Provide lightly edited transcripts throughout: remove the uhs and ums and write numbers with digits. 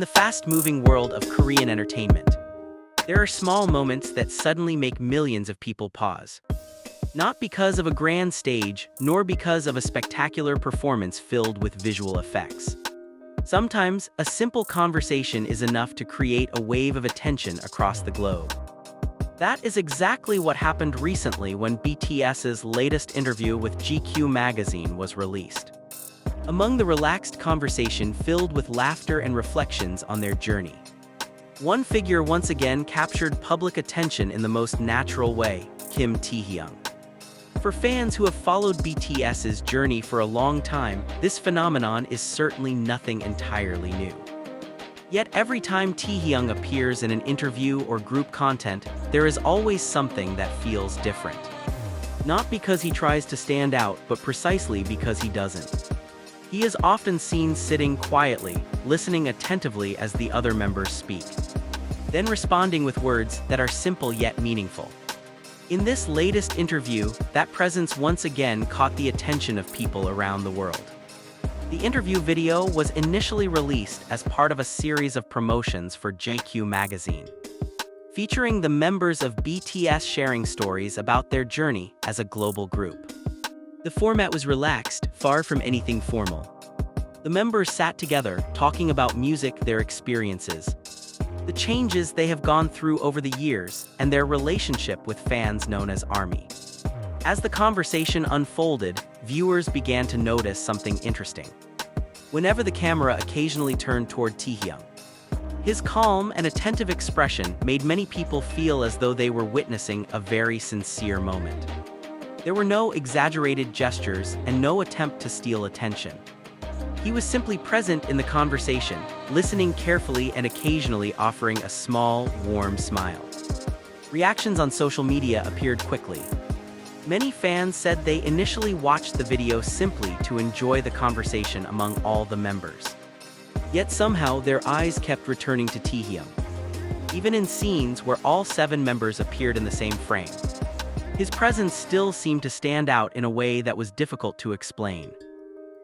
the fast-moving world of Korean entertainment, there are small moments that suddenly make millions of people pause. Not because of a grand stage, nor because of a spectacular performance filled with visual effects. Sometimes, a simple conversation is enough to create a wave of attention across the globe. That is exactly what happened recently when BTS's latest interview with GQ magazine was released. Among the relaxed conversation filled with laughter and reflections on their journey, one figure once again captured public attention in the most natural way: Kim Taehyung. For fans who have followed BTS's journey for a long time, this phenomenon is certainly nothing entirely new. Yet every time Taehyung appears in an interview or group content, there is always something that feels different. Not because he tries to stand out, but precisely because he doesn't. He is often seen sitting quietly, listening attentively as the other members speak, then responding with words that are simple yet meaningful. In this latest interview, that presence once again caught the attention of people around the world. The interview video was initially released as part of a series of promotions for GQ magazine, featuring the members of BTS sharing stories about their journey as a global group. The format was relaxed, far from anything formal. The members sat together, talking about music, their experiences, the changes they have gone through over the years, and their relationship with fans known as ARMY. As the conversation unfolded, viewers began to notice something interesting. Whenever the camera occasionally turned toward Taehyung, his calm and attentive expression made many people feel as though they were witnessing a very sincere moment. There were no exaggerated gestures and no attempt to steal attention. He was simply present in the conversation, listening carefully and occasionally offering a small, warm smile. Reactions on social media appeared quickly. Many fans said they initially watched the video simply to enjoy the conversation among all the members. Yet somehow their eyes kept returning to Taehyung, even in scenes where all 7 members appeared in the same frame. His presence still seemed to stand out in a way that was difficult to explain.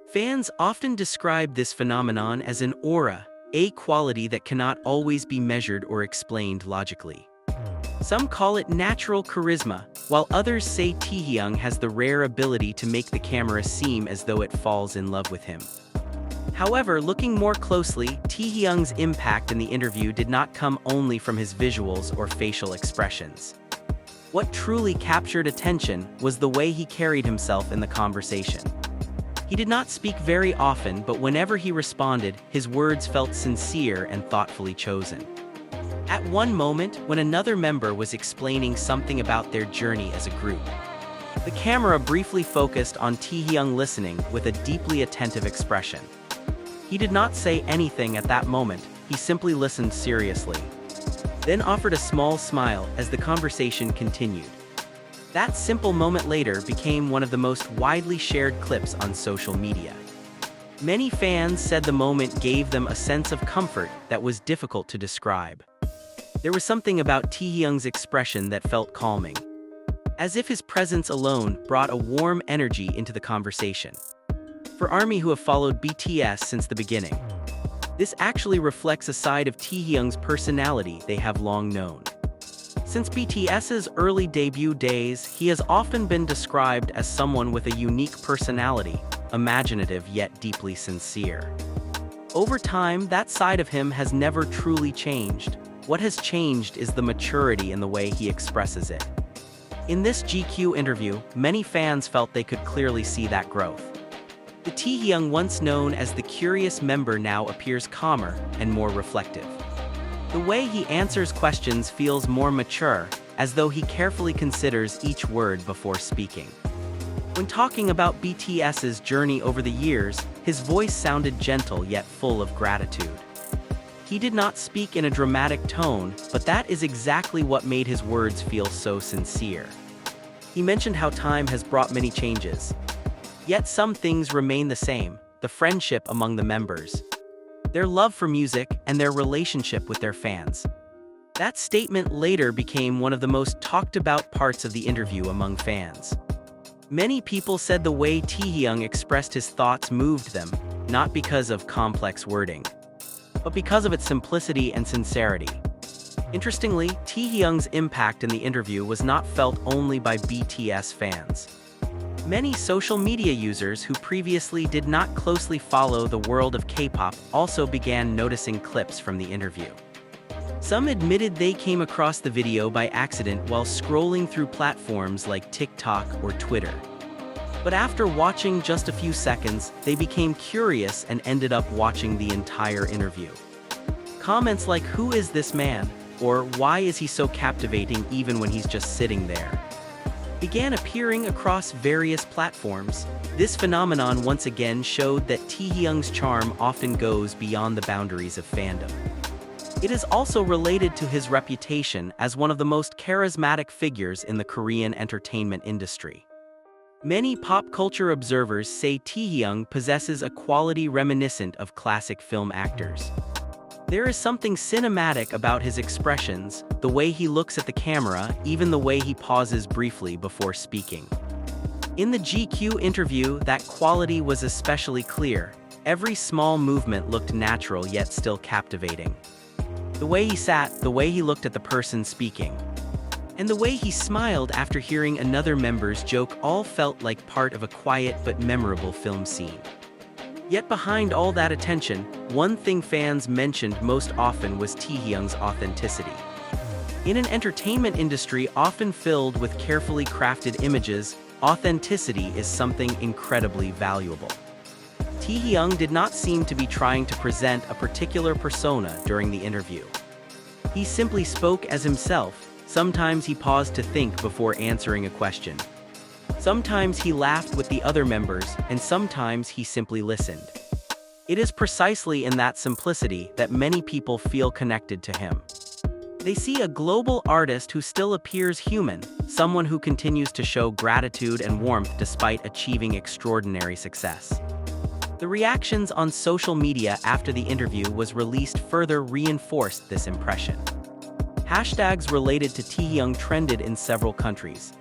Fans often describe this phenomenon as an aura, a quality that cannot always be measured or explained logically. Some call it natural charisma, while others say Taehyung has the rare ability to make the camera seem as though it falls in love with him. However, looking more closely, Taehyung's impact in the interview did not come only from his visuals or facial expressions. What truly captured attention was the way he carried himself in the conversation. He did not speak very often, but whenever he responded, his words felt sincere and thoughtfully chosen. At one moment, when another member was explaining something about their journey as a group, the camera briefly focused on Taehyung listening with a deeply attentive expression. He did not say anything at that moment, he simply listened seriously, then offered a small smile as the conversation continued. That simple moment later became one of the most widely shared clips on social media. Many fans said the moment gave them a sense of comfort that was difficult to describe. There was something about Taehyung's expression that felt calming, as if his presence alone brought a warm energy into the conversation. For ARMY who have followed BTS since the beginning, this actually reflects a side of Taehyung's personality they have long known. Since BTS's early debut days, he has often been described as someone with a unique personality, imaginative yet deeply sincere. Over time, that side of him has never truly changed. What has changed is the maturity in the way he expresses it. In this GQ interview, many fans felt they could clearly see that growth. The Taehyung once known as the curious member now appears calmer and more reflective. The way he answers questions feels more mature, as though he carefully considers each word before speaking. When talking about BTS's journey over the years, his voice sounded gentle yet full of gratitude. He did not speak in a dramatic tone, but that is exactly what made his words feel so sincere. He mentioned how time has brought many changes. Yet some things remain the same: the friendship among the members, their love for music, and their relationship with their fans. That statement later became one of the most talked about parts of the interview among fans. Many people said the way Taehyung expressed his thoughts moved them, not because of complex wording, but because of its simplicity and sincerity. Interestingly, Taehyung's impact in the interview was not felt only by BTS fans. Many social media users who previously did not closely follow the world of K-pop also began noticing clips from the interview. Some admitted they came across the video by accident while scrolling through platforms like TikTok or Twitter. But after watching just a few seconds, they became curious and ended up watching the entire interview. Comments like "Who is this man?" or "Why is he so captivating even when he's just sitting there?" began appearing across various platforms. This phenomenon once again showed that Taehyung's charm often goes beyond the boundaries of fandom. It is also related to his reputation as one of the most charismatic figures in the Korean entertainment industry. Many pop culture observers say Taehyung possesses a quality reminiscent of classic film actors. There is something cinematic about his expressions, the way he looks at the camera, even the way he pauses briefly before speaking. In the GQ interview, that quality was especially clear. Every small movement looked natural yet still captivating. The way he sat, the way he looked at the person speaking, and the way he smiled after hearing another member's joke all felt like part of a quiet but memorable film scene. Yet behind all that attention, one thing fans mentioned most often was Taehyung's authenticity. In an entertainment industry often filled with carefully crafted images, authenticity is something incredibly valuable. Taehyung did not seem to be trying to present a particular persona during the interview. He simply spoke as himself. Sometimes he paused to think before answering a question. Sometimes he laughed with the other members, and sometimes he simply listened. It is precisely in that simplicity that many people feel connected to him. They see a global artist who still appears human, someone who continues to show gratitude and warmth despite achieving extraordinary success. The reactions on social media after the interview was released further reinforced this impression. Hashtags related to Taehyung trended in several countries.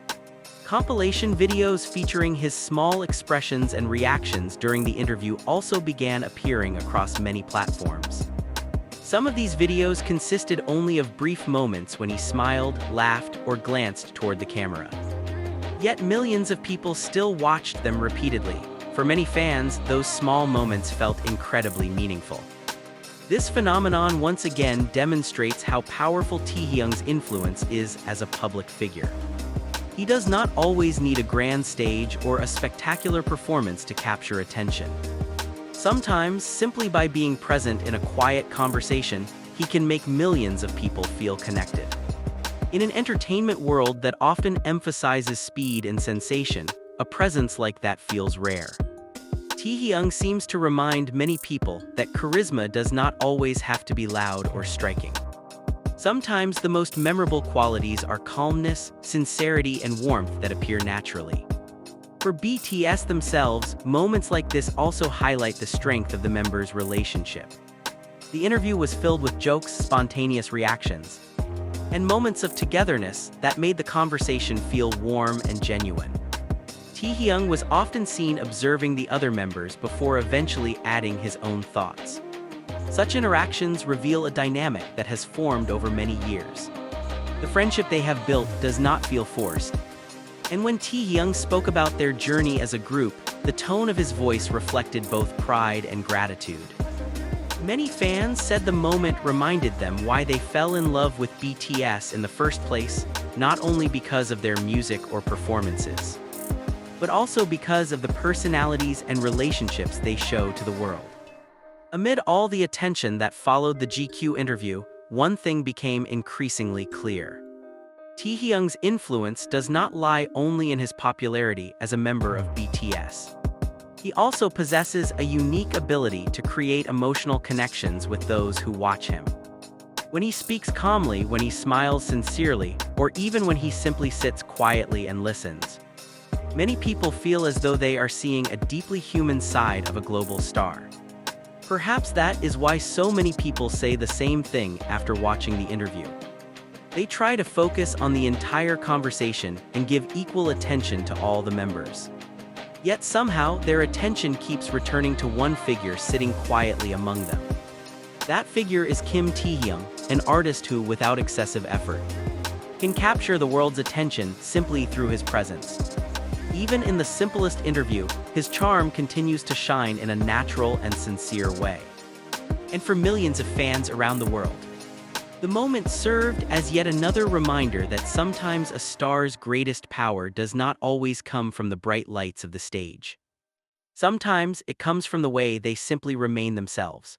Compilation videos featuring his small expressions and reactions during the interview also began appearing across many platforms. Some of these videos consisted only of brief moments when he smiled, laughed, or glanced toward the camera. Yet millions of people still watched them repeatedly. For many fans, those small moments felt incredibly meaningful. This phenomenon once again demonstrates how powerful Taehyung's influence is as a public figure. He does not always need a grand stage or a spectacular performance to capture attention. Sometimes, simply by being present in a quiet conversation, he can make millions of people feel connected. In an entertainment world that often emphasizes speed and sensation, a presence like that feels rare. Taehyung seems to remind many people that charisma does not always have to be loud or striking. Sometimes the most memorable qualities are calmness, sincerity, and warmth that appear naturally. For BTS themselves, moments like this also highlight the strength of the members' relationship. The interview was filled with jokes, spontaneous reactions, and moments of togetherness that made the conversation feel warm and genuine. Taehyung was often seen observing the other members before eventually adding his own thoughts. Such interactions reveal a dynamic that has formed over many years. The friendship they have built does not feel forced. And when Taehyung spoke about their journey as a group, the tone of his voice reflected both pride and gratitude. Many fans said the moment reminded them why they fell in love with BTS in the first place, not only because of their music or performances, but also because of the personalities and relationships they show to the world. Amid all the attention that followed the GQ interview, one thing became increasingly clear. Taehyung's influence does not lie only in his popularity as a member of BTS. He also possesses a unique ability to create emotional connections with those who watch him. When he speaks calmly, when he smiles sincerely, or even when he simply sits quietly and listens, many people feel as though they are seeing a deeply human side of a global star. Perhaps that is why so many people say the same thing after watching the interview. They try to focus on the entire conversation and give equal attention to all the members. Yet somehow, their attention keeps returning to one figure sitting quietly among them. That figure is Kim Taehyung, an artist who, without excessive effort, can capture the world's attention simply through his presence. Even in the simplest interview, his charm continues to shine in a natural and sincere way. And for millions of fans around the world, the moment served as yet another reminder that sometimes a star's greatest power does not always come from the bright lights of the stage. Sometimes it comes from the way they simply remain themselves.